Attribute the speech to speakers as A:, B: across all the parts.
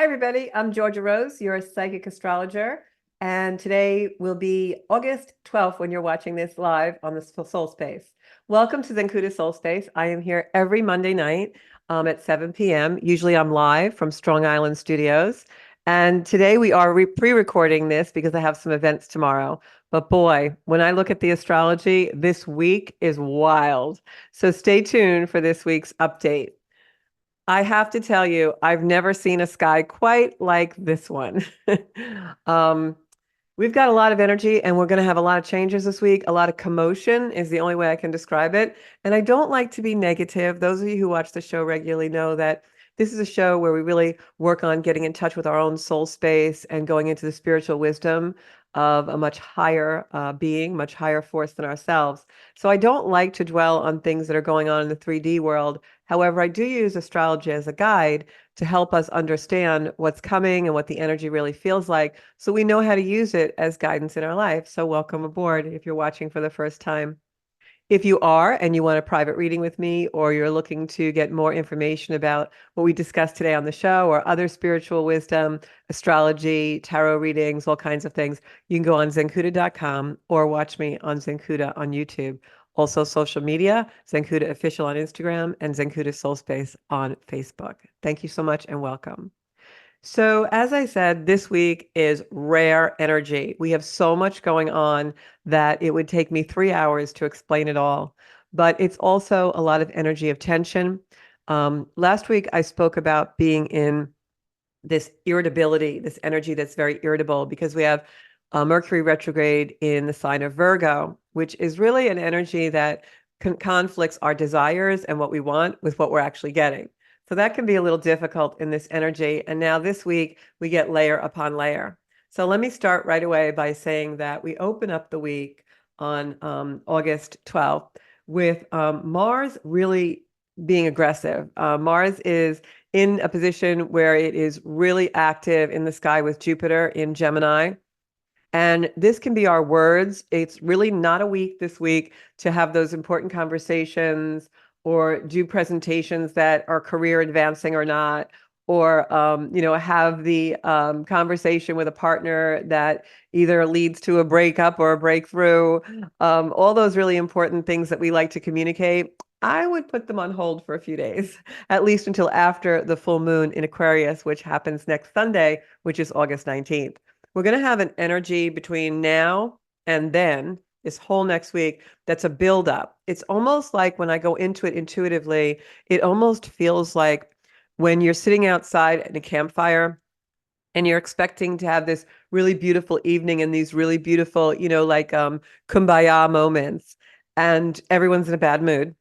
A: Hi, everybody. I'm Georgia Rose, your psychic astrologer. And today will be August 12th when you're watching this live on the Soul Space. Welcome to Zencuda Soul Space. I am here every Monday night at 7 p.m. Usually I'm live from Strong Island Studios. And today we are pre-recording this because I have some events tomorrow. But boy, when I look at the astrology, this week is wild. So stay tuned for this week's update. I have to tell you, I've never seen a sky quite like this one. Um, we've got a lot of energy and we're going to have a lot of changes this week. A lot of commotion is the only way I can describe it. And I don't like to be negative. Those of you who watch the show regularly know that this is a show where we really work on getting in touch with our own soul space and going into the spiritual wisdom of a much higher being, much higher force than ourselves. So I don't like to dwell on things that are going on in the 3D world. However, I do use astrology as a guide to help us understand what's coming and what the energy really feels like so we know how to use it as guidance in our life. So welcome aboard if you're watching for the first time. If you are and you want a private reading with me, or you're looking to get more information about what we discussed today on the show or other spiritual wisdom, astrology, tarot readings, all kinds of things, you can go on zencuda.com or watch me on Zencuda on YouTube. Also, social media, Zencuda Official on Instagram and Zencuda Soul Space on Facebook. Thank you so much and welcome. So, as I said, this week is rare energy. We have so much going on that it would take me 3 hours to explain it all. But it's also a lot of energy of tension. Last week, I spoke about being in this irritability, this energy that's very irritable, because we have Mercury retrograde in the sign of Virgo, which is really an energy that conflicts our desires and what we want with what we're actually getting. So that can be a little difficult in this energy. And now this week, we get layer upon layer. So let me start right away by saying that we open up the week on August 12th with Mars really being aggressive. Mars is in a position where it is really active in the sky with Jupiter in Gemini. And this can be our words. It's really not a week this week to have those important conversations or do presentations that are career advancing or not, or have the conversation with a partner that either leads to a breakup or a breakthrough. All those really important things that we like to communicate. I would put them on hold for a few days, at least until after the full moon in Aquarius, which happens next Sunday, which is August 19th. We're going to have an energy between now and then, this whole next week, that's a buildup. It's almost like when I go into it intuitively, it almost feels like when you're sitting outside at a campfire and you're expecting to have this really beautiful evening and these really beautiful, kumbaya moments, and everyone's in a bad mood.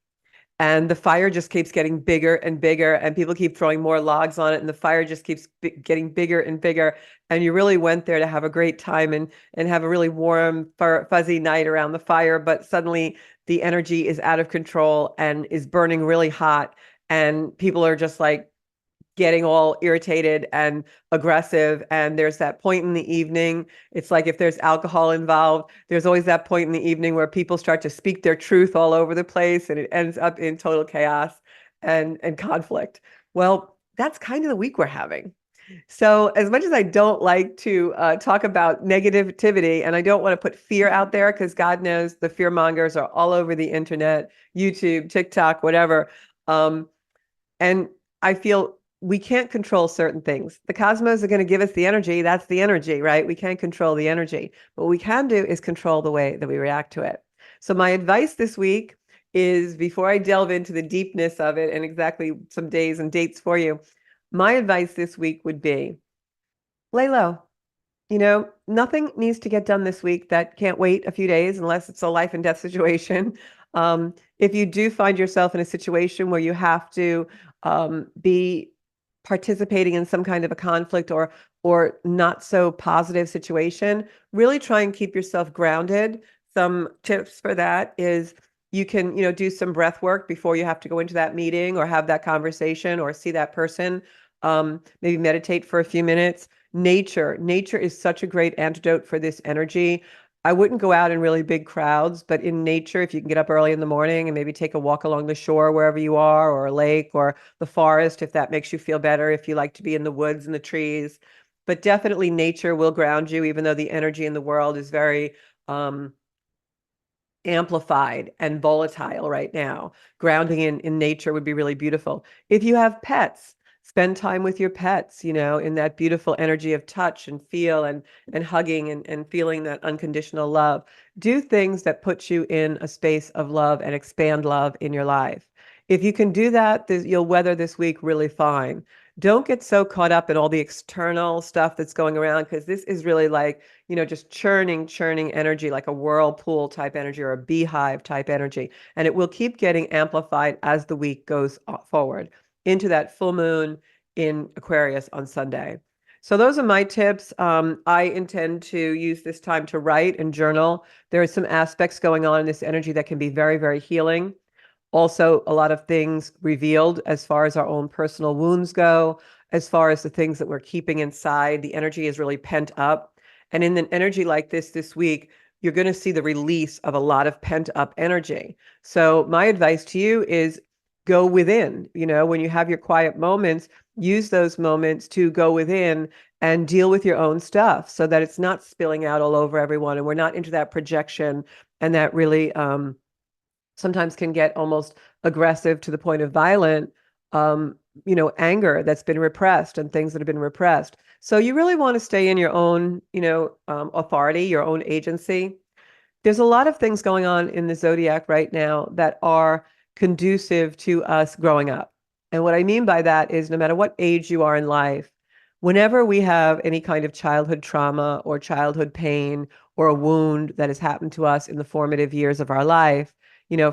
A: And the fire just keeps getting bigger and bigger, and people keep throwing more logs on it, and the fire just keeps getting bigger and bigger. And you really went there to have a great time and have a really warm, fuzzy night around the fire, but suddenly the energy is out of control and is burning really hot, and people are just like getting all irritated and aggressive. And there's that point in the evening. It's like if there's alcohol involved, there's always that point in the evening where people start to speak their truth all over the place and it ends up in total chaos and conflict. Well, that's kind of the week we're having. So as much as I don't like to talk about negativity and I don't want to put fear out there because God knows the fear mongers are all over the internet, YouTube, TikTok, whatever. And I feel we can't control certain things. The cosmos are going to give us the energy. That's the energy, right? We can't control the energy. What we can do is control the way that we react to it. So my advice this week is, before I delve into the deepness of it and exactly some days and dates for you, my advice this week would be lay low. Nothing needs to get done this week that can't wait a few days unless it's a life and death situation. If you do find yourself in a situation where you have to be participating in some kind of a conflict or not so positive situation, really try and keep yourself grounded. Some tips for that is you can, do some breath work before you have to go into that meeting or have that conversation or see that person. Maybe meditate for a few minutes. Nature is such a great antidote for this energy. I wouldn't go out in really big crowds, but in nature, if you can get up early in the morning and maybe take a walk along the shore wherever you are, or a lake or the forest, if that makes you feel better, if you like to be in the woods and the trees. But definitely nature will ground you, even though the energy in the world is very um, amplified and volatile right now. Grounding in nature would be really beautiful. If you have pets, spend time with your pets, in that beautiful energy of touch and feel and hugging and feeling that unconditional love. Do things that put you in a space of love and expand love in your life. If you can do that, you'll weather this week really fine. Don't get so caught up in all the external stuff that's going around because this is really like just churning energy, like a whirlpool type energy or a beehive type energy. And it will keep getting amplified as the week goes forward into that full moon in Aquarius on Sunday. So those are my tips. I intend to use this time to write and journal. There are some aspects going on in this energy that can be very, very healing. Also, a lot of things revealed as far as our own personal wounds go, as far as the things that we're keeping inside. The energy is really pent up. And in an energy like this week, you're going to see the release of a lot of pent up energy. So, my advice to you is go within. When you have your quiet moments, use those moments to go within and deal with your own stuff so that it's not spilling out all over everyone. And we're not into that projection and that really, sometimes can get almost aggressive to the point of violent, anger that's been repressed and things that have been repressed. So you really want to stay in your own, authority, your own agency. There's a lot of things going on in the zodiac right now that are conducive to us growing up. And what I mean by that is no matter what age you are in life, whenever we have any kind of childhood trauma or childhood pain or a wound that has happened to us in the formative years of our life,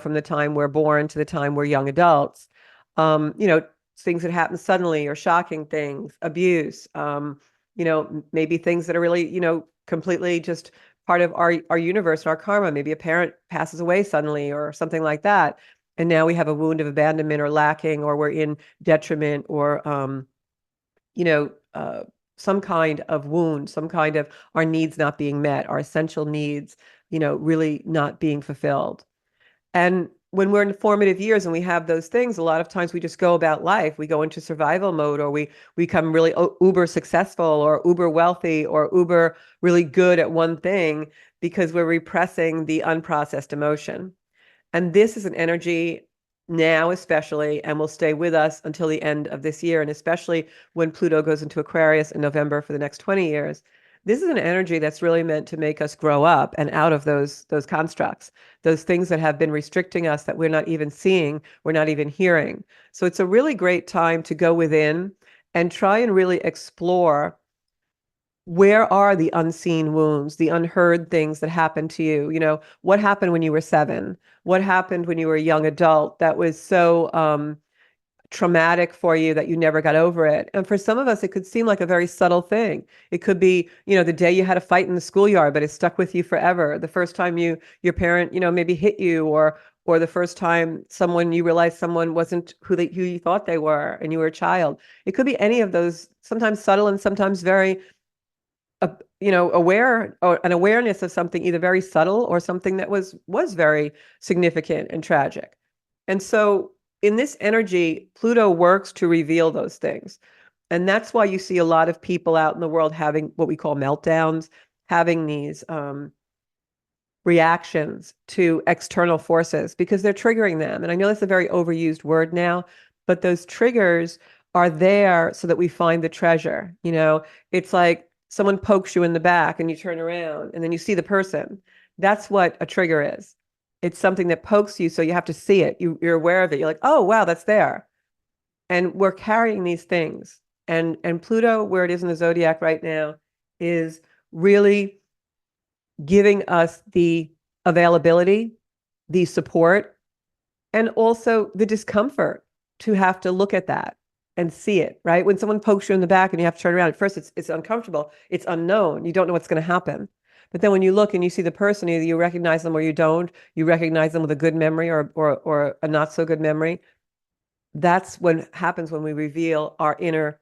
A: from the time we're born to the time we're young adults, things that happen suddenly or shocking things, abuse, maybe things that are really, completely just part of our universe, our karma. Maybe a parent passes away suddenly or something like that. And now we have a wound of abandonment or lacking, or we're in detriment or, you know, uh, some kind of wound, some kind of our needs not being met, our essential needs, really not being fulfilled. And when we're in formative years and we have those things, a lot of times we just go about life. We go into survival mode, or we become really uber successful or uber wealthy or uber really good at one thing because we're repressing the unprocessed emotion. And this is an energy now, especially, and will stay with us until the end of this year, and especially when Pluto goes into Aquarius in November for the next 20 years. This is an energy that's really meant to make us grow up and out of those constructs, those things that have been restricting us that we're not even seeing, we're not even hearing. So it's a really great time to go within and try and really explore where are the unseen wounds, the unheard things that happened to you? What happened when you were 7? What happened when you were a young adult that was so traumatic for you that you never got over it? And for some of us, it could seem like a very subtle thing. It could be, the day you had a fight in the schoolyard, but it stuck with you forever. The first time your parent, maybe hit you, or the first time you realized someone wasn't who you thought they were, and you were a child. It could be any of those, sometimes subtle and sometimes very aware, or an awareness of something either very subtle or something that was very significant and tragic. And so in this energy, Pluto works to reveal those things. And that's why you see a lot of people out in the world having what we call meltdowns, having these reactions to external forces because they're triggering them. And I know that's a very overused word now, but those triggers are there so that we find the treasure. It's like someone pokes you in the back and you turn around and then you see the person. That's what a trigger is. It's something that pokes you, so you have to see it. You're aware of it. You're like, oh, wow, that's there. And we're carrying these things. And Pluto, where it is in the zodiac right now, is really giving us the availability, the support, and also the discomfort to have to look at that and see it, right? When someone pokes you in the back and you have to turn around, at first it's uncomfortable, it's unknown, you don't know what's going to happen. But then when you look and you see the person, either you recognize them or you don't, you recognize them with a good memory or a not so good memory. That's what happens when we reveal our inner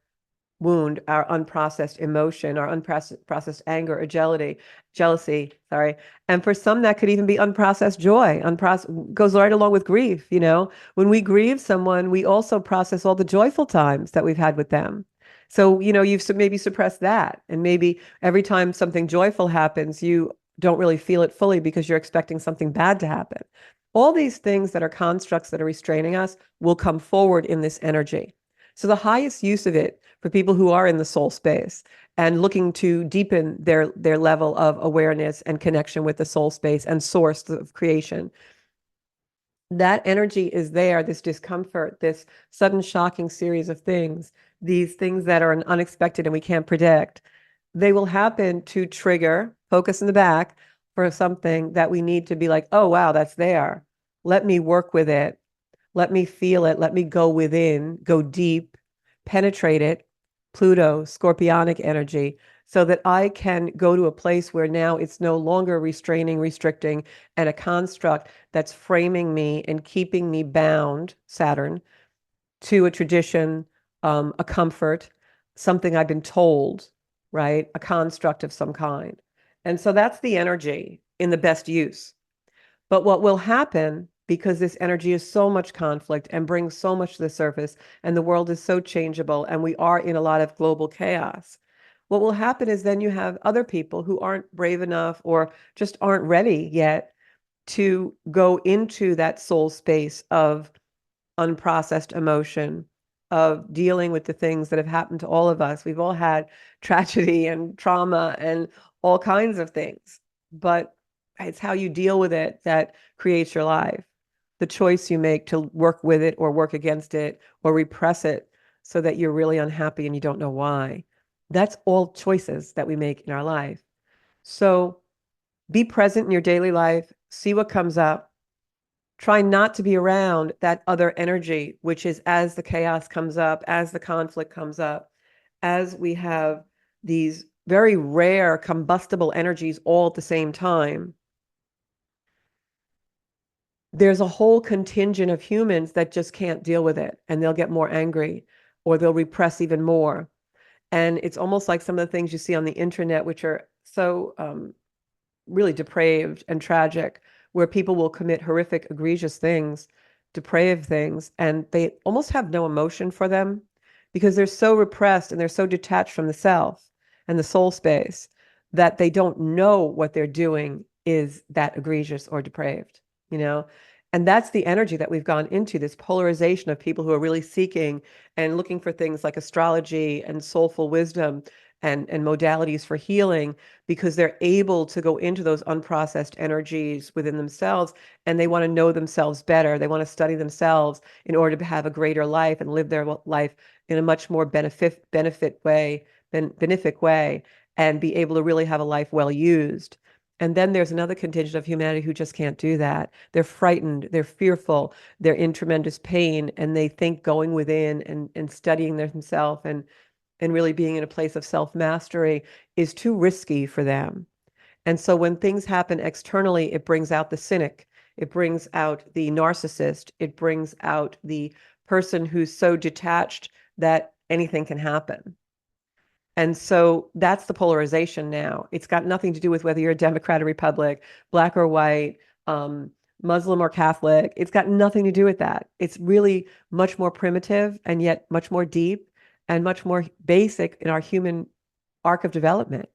A: wound, our unprocessed emotion, our unprocessed anger or jealousy, sorry. And for some, that could even be unprocessed joy. Unprocessed goes right along with grief, you know. When we grieve someone, we also process all the joyful times that we've had with them. So, you know, you've maybe suppressed that. And maybe every time something joyful happens, you don't really feel it fully because you're expecting something bad to happen. All these things that are constructs that are restraining us will come forward in this energy. So the highest use of it for people who are in the soul space and looking to deepen their level of awareness and connection with the soul space and source of creation, that energy is there, this discomfort, this sudden shocking series of things, these things that are unexpected and we can't predict, they will happen to trigger focus in the back for something that we need to be like, oh wow, that's there, let me work with it, let me feel it. Let me go within, go deep, penetrate it, Pluto, scorpionic energy, so that I can go to a place where now it's no longer restraining, restricting, and a construct that's framing me and keeping me bound, Saturn, to a tradition, a comfort, something I've been told, right? A construct of some kind. And so that's the energy in the best use. But what will happen, because this energy is so much conflict and brings so much to the surface, and the world is so changeable, and we are in a lot of global chaos, what will happen is then you have other people who aren't brave enough or just aren't ready yet to go into that soul space of unprocessed emotion, of dealing with the things that have happened to all of us. We've all had tragedy and trauma and all kinds of things, but it's how you deal with it that creates your life. The choice you make to work with it or work against it or repress it so that you're really unhappy and you don't know why. That's all choices that we make in our life. So be present in your daily life, see what comes up, try not to be around that other energy, which is as the chaos comes up, as the conflict comes up, as we have these very rare combustible energies all at the same time, there's a whole contingent of humans that just can't deal with it and they'll get more angry or they'll repress even more. And it's almost like some of the things you see on the internet, which are so really depraved and tragic, where people will commit horrific, egregious things, depraved things, and they almost have no emotion for them because they're so repressed and they're so detached from the self and the soul space that they don't know what they're doing is that egregious or depraved, you know? And that's the energy that we've gone into, this polarization of people who are really seeking and looking for things like astrology and soulful wisdom and modalities for healing because they're able to go into those unprocessed energies within themselves and they want to know themselves better. They want to study themselves in order to have a greater life and live their life in a much more benefic way, and be able to really have a life well used. And then there's another contingent of humanity who just can't do that. They're frightened, they're fearful, they're in tremendous pain, and they think going within and studying themselves and really being in a place of self-mastery is too risky for them. And so when things happen externally, it brings out the cynic, it brings out the narcissist, it brings out the person who's so detached that anything can happen. And so that's the polarization now. It's got nothing to do with whether you're a Democrat or Republic, black or white, um, Muslim or Catholic. It's got nothing to do with that. It's really much more primitive and yet much more deep and much more basic in our human arc of development.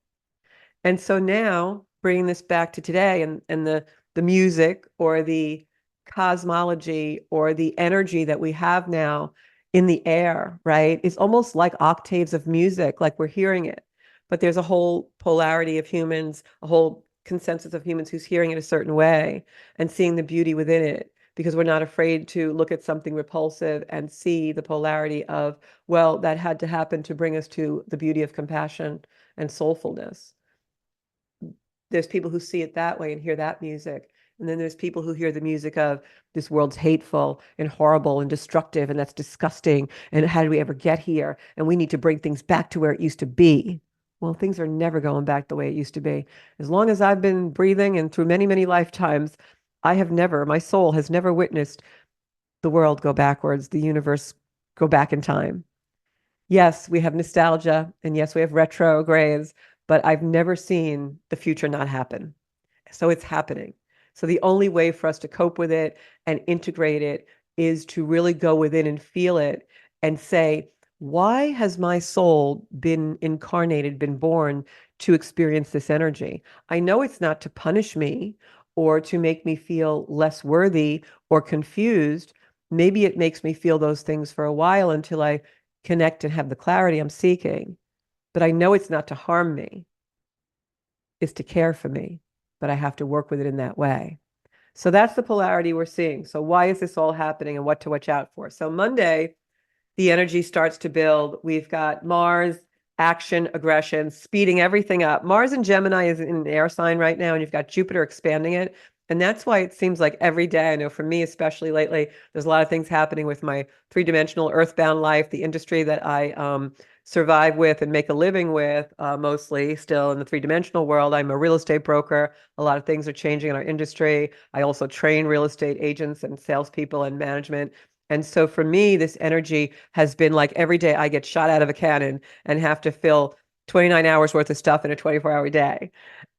A: And so now bringing this back to today and the music or the cosmology or the energy that we have now in the air, right? It's almost like octaves of music, like we're hearing it. But there's a whole polarity of humans, a whole consensus of humans who's hearing it a certain way and seeing the beauty within it because we're not afraid to look at something repulsive and see the polarity of, well, that had to happen to bring us to the beauty of compassion and soulfulness. There's people who see it that way and hear that music. And then there's people who hear the music of this world's hateful and horrible and destructive, and that's disgusting. And how did we ever get here? And we need to bring things back to where it used to be. Well, things are never going back the way it used to be. As long as I've been breathing and through many, many lifetimes, my soul has never witnessed the world go backwards, the universe go back in time. yes, we have nostalgia and yes, we have retrogrades, but I've never seen the future not happen. So it's happening. So the only way for us to cope with it and integrate it is to really go within and feel it and say, why has my soul been incarnated, been born to experience this energy? I know it's not to punish me or to make me feel less worthy or confused. Maybe it makes me feel those things for a while until I connect and have the clarity I'm seeking. But I know it's not to harm me, it's to care for me, but I have to work with it in that way. So that's the polarity we're seeing. So why is this all happening and what to watch out for? So Monday, the energy starts to build. We've got Mars, action, aggression, speeding everything up. Mars in Gemini is in an air sign right now, and you've got Jupiter expanding it. And that's why it seems like every day, I know for me, especially lately, there's a lot of things happening with my three-dimensional earthbound life, the industry that I survive with and make a living with, mostly still in the three-dimensional world. I'm a real estate broker. A lot of things are changing in our industry. I also train real estate agents and salespeople and management. And so for me, this energy has been like every day I get shot out of a cannon and have to fill 29 hours worth of stuff in a 24-hour day.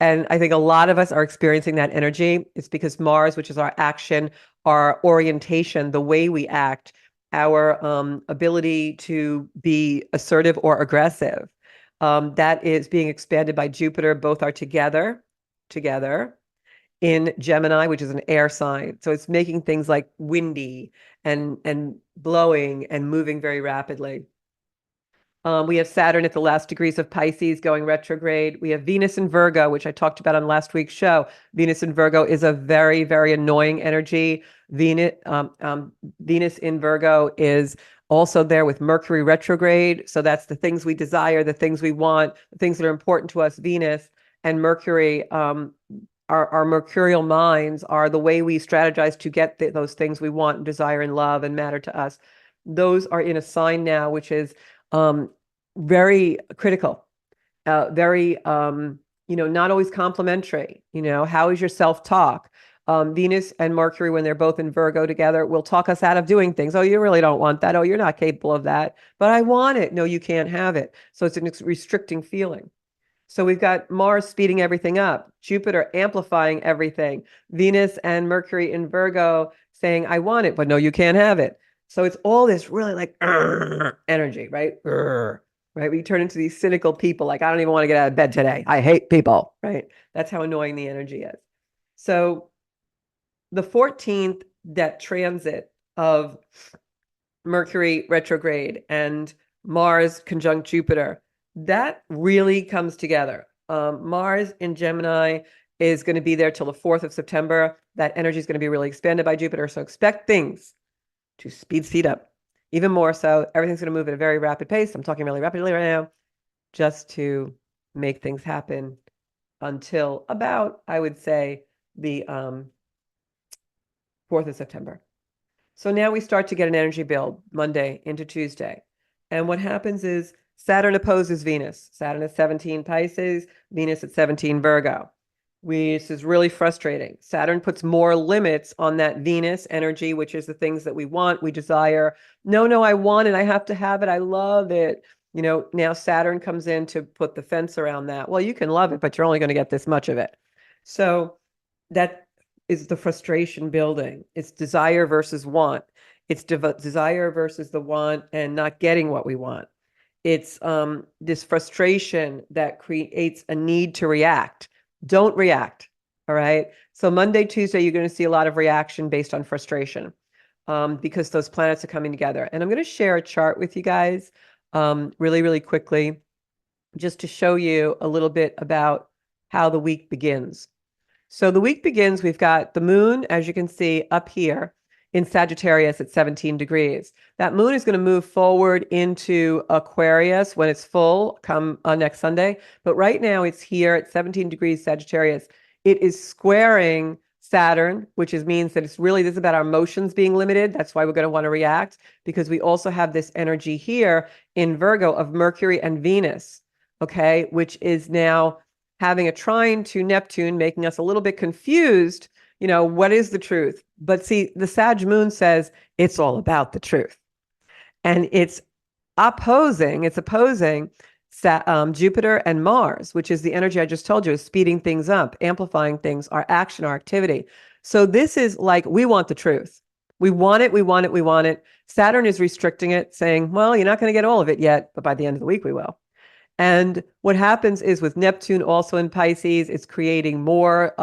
A: And I think a lot of us are experiencing that energy. It's because Mars, which is our action, our orientation, the way we act, our ability to be assertive or aggressive, that is being expanded by Jupiter. Both are together in Gemini, which is an air sign. So it's making things like windy and blowing and moving very rapidly. We have Saturn at the last degrees of Pisces going retrograde. We have Venus in Virgo, which I talked about on last week's show. Venus in Virgo is a very, very annoying energy. Venus in Virgo is also there with Mercury retrograde. So that's the things we desire, the things we want, the things that are important to us. Venus and Mercury, our mercurial minds are the way we strategize to get those things we want and desire and love and matter to us. Those are in a sign now, which is very critical, very, not always complimentary. How is your self-talk? Venus and Mercury, when they're both in Virgo together, will talk us out of doing things. Oh, you really don't want that. Oh, you're not capable of that. But I want it. No, you can't have it. So it's a restricting feeling. So we've got Mars speeding everything up, Jupiter amplifying everything, Venus and Mercury in Virgo saying, I want it, but no, you can't have it. So it's all this really like energy, right? Right? We turn into these cynical people, like, I don't even want to get out of bed today. I hate people, right? That's how annoying the energy is. So the 14th, that transit of Mercury retrograde and Mars conjunct Jupiter, that really comes together. Mars in Gemini is going to be there till the 4th of September. That energy is going to be really expanded by Jupiter. So expect things to speed up even more so. Everything's going to move at a very rapid pace. I'm talking really rapidly right now, just to make things happen until about, I would say, the 4th of September. So now we start to get an energy build Monday into Tuesday. And what happens is Saturn opposes Venus. Saturn is 17 Pisces, Venus at 17 Virgo. This is really frustrating. Saturn puts more limits on that Venus energy, which is the things that we want, we desire. No, I want it. I have to have it. I love it. Now Saturn comes in to put the fence around that. Well, you can love it, but you're only going to get this much of it. So that is the frustration building. It's desire versus want. It's desire versus the want and not getting what we want. It's this frustration that creates a need to react. Don't react. All right. So Monday, Tuesday, you're going to see a lot of reaction based on frustration, because those planets are coming together. And I'm going to share a chart with you guys really, really quickly, just to show you a little bit about how the week begins. So the week begins, we've got the moon, as you can see up here in Sagittarius at 17 degrees. That moon is going to move forward into Aquarius when it's full come next Sunday. But right now it's here at 17 degrees Sagittarius. It is squaring Saturn, which means that this is about our emotions being limited. That's why we're going to want to react, because we also have this energy here in Virgo of Mercury and Venus, okay, which is now having a trine to Neptune, making us a little bit confused. What is the truth? But see, the Sag moon says it's all about the truth. And it's it's opposing Jupiter and Mars, which is the energy I just told you is speeding things up, amplifying things, our action, our activity. So this is like, we want the truth. We want it, we want it, we want it. Saturn is restricting it, saying, well, you're not going to get all of it yet, but by the end of the week, we will. And what happens is with Neptune also in Pisces, it's creating more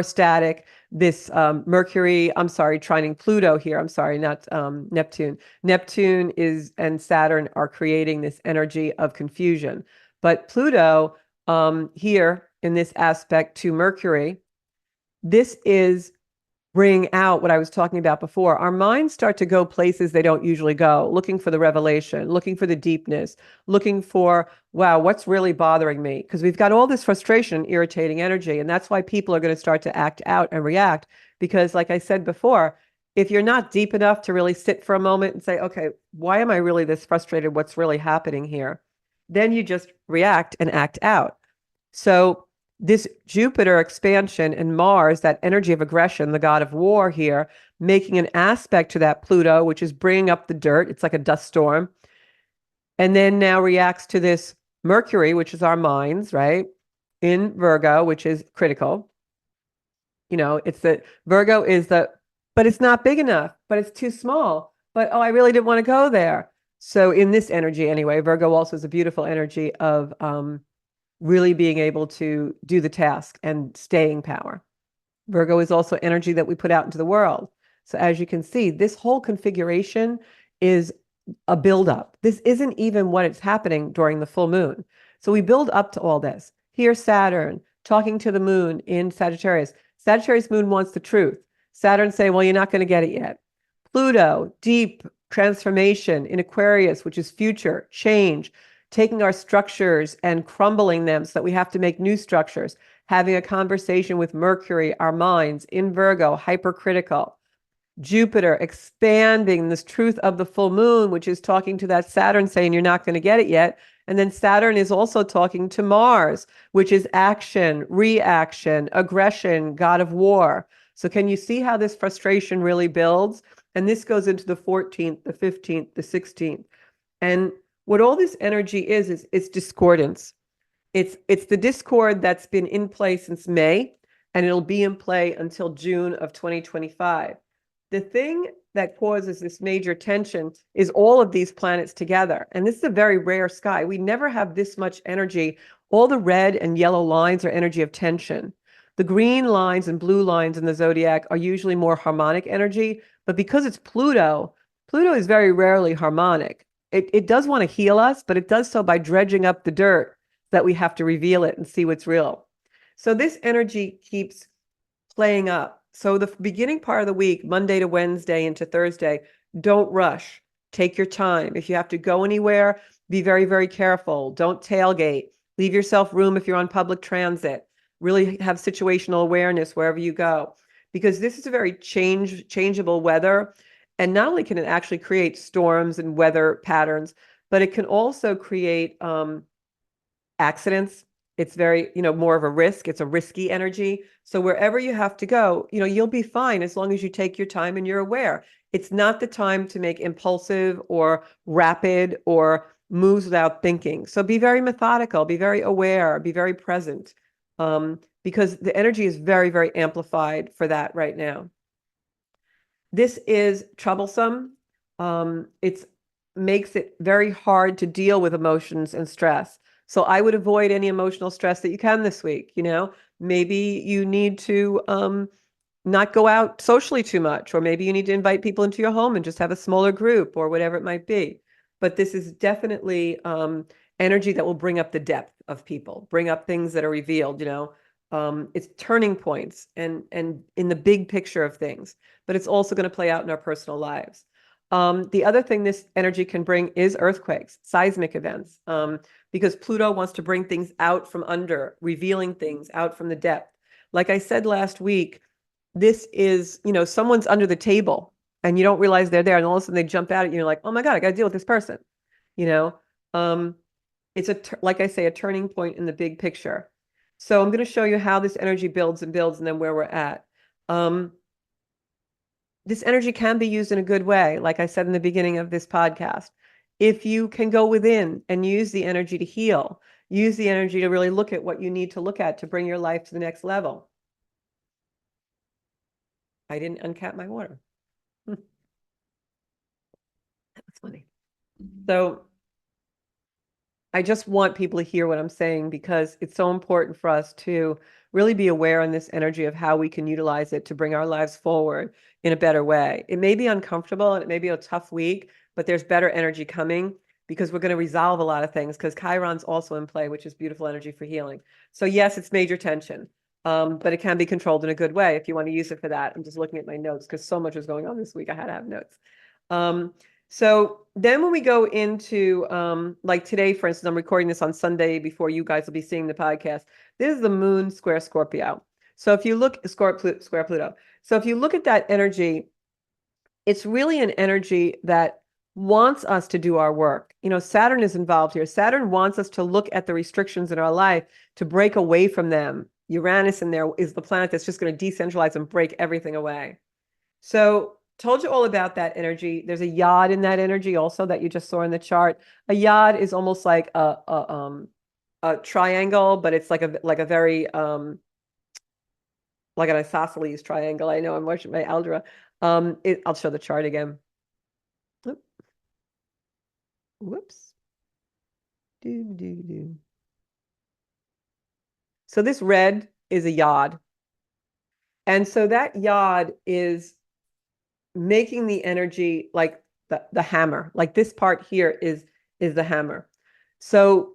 A: static. This Mercury, I'm sorry, trining Pluto here. I'm sorry, not Neptune. Neptune is and Saturn are creating this energy of confusion. But Pluto here in this aspect to Mercury, this is bring out what I was talking about before. Our minds start to go places they don't usually go, looking for the revelation, looking for the deepness, looking for, wow, what's really bothering me? Because we've got all this frustration, irritating energy. And that's why people are going to start to act out and react. Because, like I said before, if you're not deep enough to really sit for a moment and say, okay, why am I really this frustrated? What's really happening here? Then you just react and act out. So this Jupiter expansion and Mars, that energy of aggression, the god of war here, making an aspect to that Pluto, which is bringing up the dirt. It's like a dust storm. And then now reacts to this Mercury, which is our minds, right? In Virgo, which is critical. You know, it's the Virgo is the, but it's not big enough, but it's too small. But oh, I really didn't want to go there. So in this energy anyway, Virgo also is a beautiful energy of really being able to do the task and staying power. Virgo is also energy that we put out into the world. So as you can see, this whole configuration is a buildup. This isn't even what is happening during the full moon. So we build up to all this. Here's Saturn talking to the moon in Sagittarius. Sagittarius moon wants the truth. Saturn say, well, you're not going to get it yet. Pluto, deep transformation in Aquarius, which is future, change, taking our structures and crumbling them so that we have to make new structures, having a conversation with Mercury, our minds, in Virgo, hypercritical. Jupiter expanding this truth of the full moon, which is talking to that Saturn saying you're not going to get it yet. And then Saturn is also talking to Mars, which is action, reaction, aggression, god of war. So can you see how this frustration really builds? And this goes into the 14th, the 15th, the 16th. And what all this energy is it's discordance. It's the discord that's been in play since May, and it'll be in play until June of 2025. The thing that causes this major tension is all of these planets together. And this is a very rare sky. We never have this much energy. All the red and yellow lines are energy of tension. The green lines and blue lines in the zodiac are usually more harmonic energy, but because it's Pluto, Pluto is very rarely harmonic. It does want to heal us, but it does so by dredging up the dirt that we have to reveal it and see what's real. So this energy keeps playing up. So the beginning part of the week, Monday to Wednesday into Thursday, don't rush. Take your time. If you have to go anywhere, be very, very careful. Don't tailgate. Leave yourself room if you're on public transit. Really have situational awareness wherever you go, because this is a very changeable weather. And not only can it actually create storms and weather patterns, but it can also create accidents. It's very, more of a risk. It's a risky energy. So wherever you have to go, you'll be fine as long as you take your time and you're aware. It's not the time to make impulsive or rapid or moves without thinking. So be very methodical, be very aware, be very present, because the energy is very, very amplified for that right now. This is troublesome. It makes it very hard to deal with emotions and stress. So I would avoid any emotional stress that you can this week. Maybe you need to not go out socially too much, or maybe you need to invite people into your home and just have a smaller group or whatever it might be. But this is definitely energy that will bring up the depth of people, bring up things that are revealed, it's turning points and in the big picture of things, but it's also going to play out in our personal lives. The other thing this energy can bring is earthquakes, seismic events, because Pluto wants to bring things out from under, revealing things out from the depth. Like I said last week, this is, someone's under the table and you don't realize they're there, and all of a sudden they jump out at you and you're like, oh my God, I got to deal with this person. It's like I say, a turning point in the big picture. So I'm going to show you how this energy builds and builds and then where we're at. This energy can be used in a good way, like I said in the beginning of this podcast. If you can go within and use the energy to heal, use the energy to really look at what you need to look at to bring your life to the next level. I didn't uncap my water. That's funny. So I just want people to hear what I'm saying because it's so important for us to really be aware in this energy of how we can utilize it to bring our lives forward in a better way. It may be uncomfortable and it may be a tough week, but there's better energy coming because we're going to resolve a lot of things because Chiron's also in play, which is beautiful energy for healing. So yes, it's major tension, but it can be controlled in a good way if you want to use it for that. I'm just looking at my notes because so much was going on this week. I had to have notes. So then when we go into like today, for instance, I'm recording this on Sunday before you guys will be seeing the podcast. This is the moon square Scorpio. So if you look square Pluto. So if you look at that energy, it's really an energy that wants us to do our work. You know, Saturn is involved here. Saturn wants us to look at the restrictions in our life to break away from them. Uranus in there is the planet that's just going to decentralize and break everything away. So told you all about that energy. There's a yod in that energy also that you just saw in the chart. A yod is almost like a triangle, but it's like a very like an isosceles triangle. I know I'm watching my algebra. I'll show the chart again. Oop. Whoops. Do. So this red is a yod. And so that yod is making the energy like the hammer. Like this part here is the hammer. So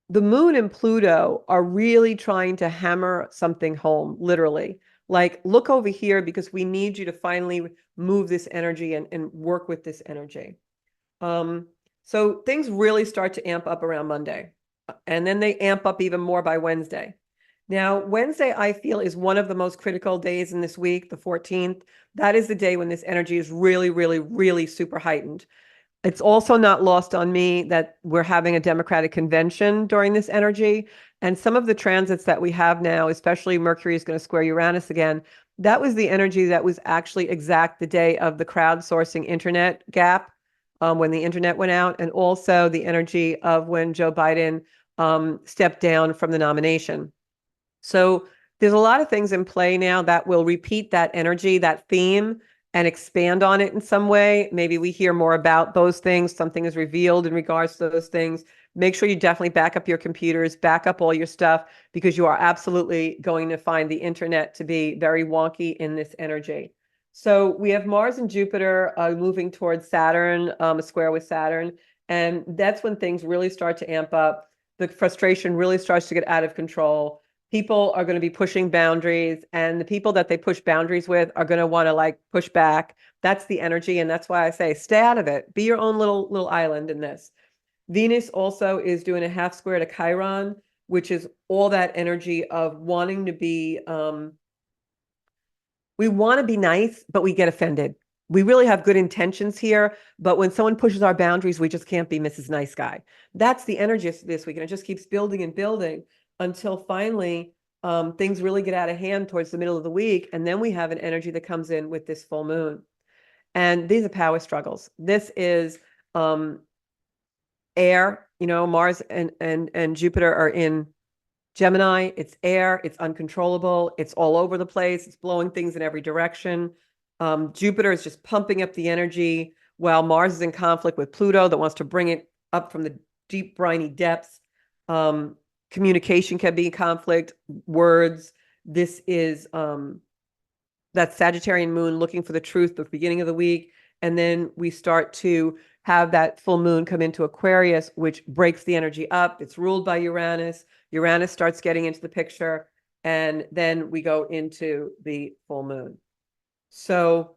A: the moon and Pluto are really trying to hammer something home, literally. Like, look over here because we need you to finally move this energy and work with this energy. So things really start to amp up around Monday, and then they amp up even more by Wednesday. Now, Wednesday, I feel, is one of the most critical days in this week, the 14th. That is the day when this energy is really, really, really super heightened. It's also not lost on me that we're having a Democratic convention during this energy. And some of the transits that we have now, especially Mercury is going to square Uranus again, that was the energy that was actually exact the day of the crowdsourcing internet gap, when the internet went out, and also the energy of when Joe Biden stepped down from the nomination. So there's a lot of things in play now that will repeat that energy, that theme, and expand on it in some way. Maybe we hear more about those things. Something is revealed in regards to those things. Make sure you definitely back up your computers, back up all your stuff, because you are absolutely going to find the internet to be very wonky in this energy. So we have Mars and Jupiter moving towards Saturn, a square with Saturn. And that's when things really start to amp up. The frustration really starts to get out of control. People are going to be pushing boundaries, and the people that they push boundaries with are going to want to like push back. That's the energy, and that's why I say stay out of it. Be your own little island in this. Venus also is doing a half square to Chiron, which is all that energy of wanting to be we want to be nice, but we get offended. We really have good intentions here, but when someone pushes our boundaries, we just can't be Mrs. Nice Guy. That's the energy of this week, and it just keeps building and building until finally things really get out of hand towards the middle of the week, and then we have an energy that comes in with this full moon. And these are power struggles. This is air, you know, Mars and Jupiter are in Gemini. It's air, it's uncontrollable, it's all over the place, it's blowing things in every direction. Jupiter is just pumping up the energy, while Mars is in conflict with Pluto that wants to bring it up from the deep, briny depths. Communication can be in conflict, words. This is that Sagittarian moon looking for the truth at the beginning of the week. And then we start to have that full moon come into Aquarius, which breaks the energy up. It's ruled by Uranus. Uranus starts getting into the picture. And then we go into the full moon. So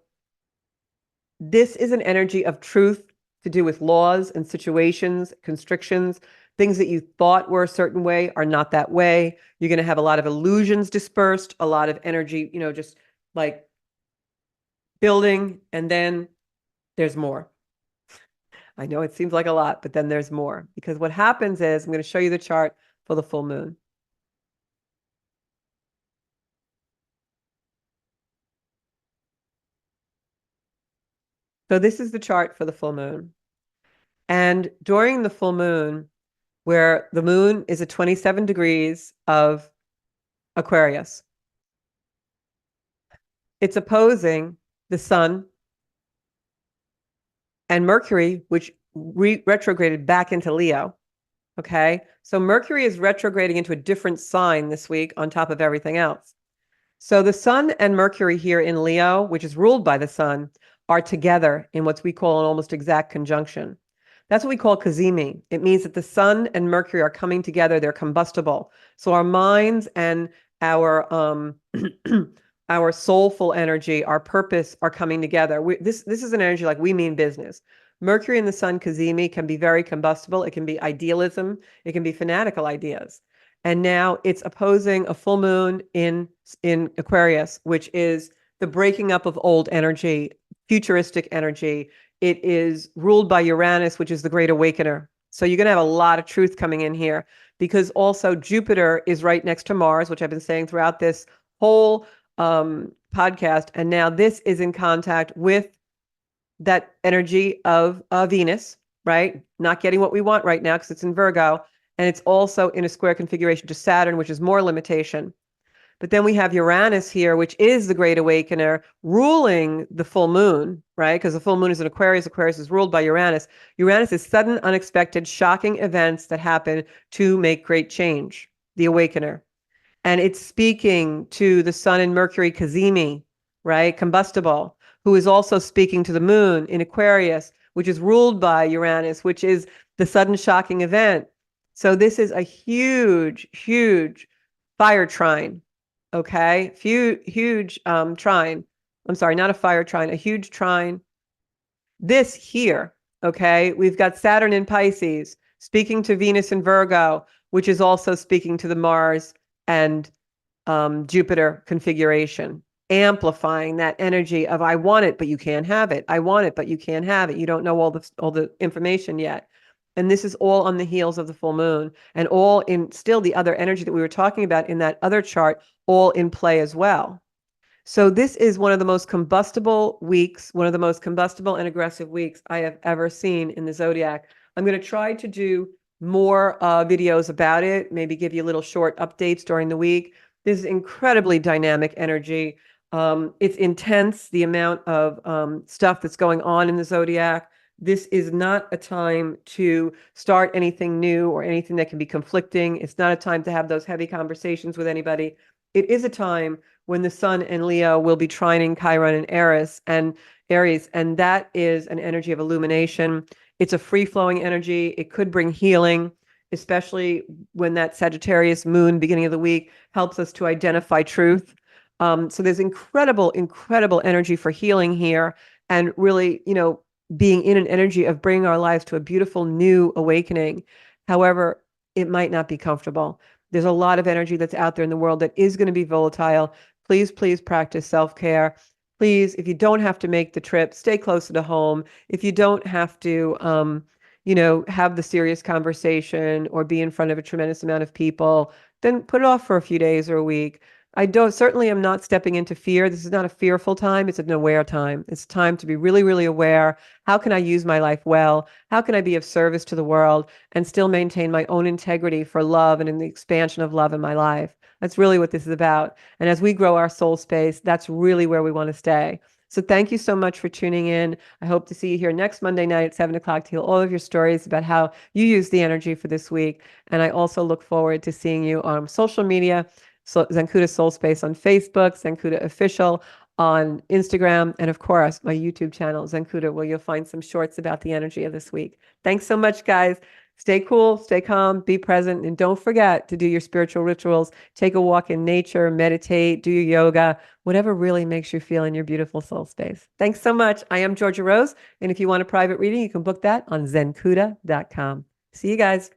A: this is an energy of truth to do with laws and situations, constrictions. Things that you thought were a certain way are not that way. You're going to have a lot of illusions dispersed, a lot of energy, you know, just like building, and then there's more. I know it seems like a lot, but then there's more, because what happens is I'm going to show you the chart for the full moon. So this is the chart for the full moon. And during the full moon, where the moon is at 27 degrees of Aquarius, it's opposing the sun and Mercury, which retrograded back into Leo. Okay. So Mercury is retrograding into a different sign this week on top of everything else. So the sun and Mercury here in Leo, which is ruled by the sun, are together in what we call an almost exact conjunction. That's what we call cazimi. It means that the sun and Mercury are coming together. They're combustible. So our minds and our our soulful energy, our purpose are coming together. This is an energy like we mean business. Mercury and the sun cazimi can be very combustible. It can be idealism. It can be fanatical ideas. And now it's opposing a full moon in Aquarius, which is the breaking up of old energy, futuristic energy. It is ruled by Uranus, which is the great awakener. So you're going to have a lot of truth coming in here because also Jupiter is right next to Mars, which I've been saying throughout this whole podcast. And now this is in contact with that energy of Venus, right? Not getting what we want right now because it's in Virgo. And it's also in a square configuration to Saturn, which is more limitation. But then we have Uranus here, which is the great awakener, ruling the full moon, right? Because the full moon is in Aquarius. Aquarius is ruled by Uranus. Uranus is sudden, unexpected, shocking events that happen to make great change, the awakener. And it's speaking to the sun and Mercury cazimi, right? Combustible, who is also speaking to the moon in Aquarius, which is ruled by Uranus, which is the sudden shocking event. So this is a huge, huge fire trine. Okay. Huge trine. I'm sorry, not a fire trine, a huge trine. This here, okay, we've got Saturn in Pisces speaking to Venus in Virgo, which is also speaking to the Mars and Jupiter configuration, amplifying that energy of I want it, but you can't have it. I want it, but you can't have it. You don't know all the information yet. And this is all on the heels of the full moon and all in still the other energy that we were talking about in that other chart, all in play as well. So this is one of the most combustible weeks, one of the most combustible and aggressive weeks I have ever seen in the zodiac. I'm going to try to do more videos about it, maybe give you little short updates during the week. This is incredibly dynamic energy. It's intense, the amount of stuff that's going on in the zodiac. This is not a time to start anything new or anything that can be conflicting. It's not a time to have those heavy conversations with anybody. It is a time when the sun and Leo will be trining Chiron and Aries, and that is an energy of illumination. It's a free-flowing energy. It could bring healing, especially when that Sagittarius moon beginning of the week helps us to identify truth. So there's incredible, incredible energy for healing here and really, being in an energy of bringing our lives to a beautiful new awakening. However, it might not be comfortable. There's a lot of energy that's out there in the world that is going to be volatile. Please, please practice self-care. Please, if you don't have to make the trip, stay closer to home. If you don't have to, have the serious conversation or be in front of a tremendous amount of people, then put it off for a few days or a week. I certainly am not stepping into fear. This is not a fearful time. It's an aware time. It's time to be really, really aware. How can I use my life well? How can I be of service to the world and still maintain my own integrity for love and in the expansion of love in my life? That's really what this is about. And as we grow our soul space, that's really where we want to stay. So thank you so much for tuning in. I hope to see you here next Monday night at 7 o'clock to hear all of your stories about how you use the energy for this week. And I also look forward to seeing you on social media. So Zencuda Soul Space on Facebook, Zencuda Official on Instagram, and of course, my YouTube channel, Zencuda, where you'll find some shorts about the energy of this week. Thanks so much, guys. Stay cool, stay calm, be present, and don't forget to do your spiritual rituals. Take a walk in nature, meditate, do your yoga, whatever really makes you feel in your beautiful soul space. Thanks so much. I am Georgia Rose, and if you want a private reading, you can book that on zencuda.com. See you guys.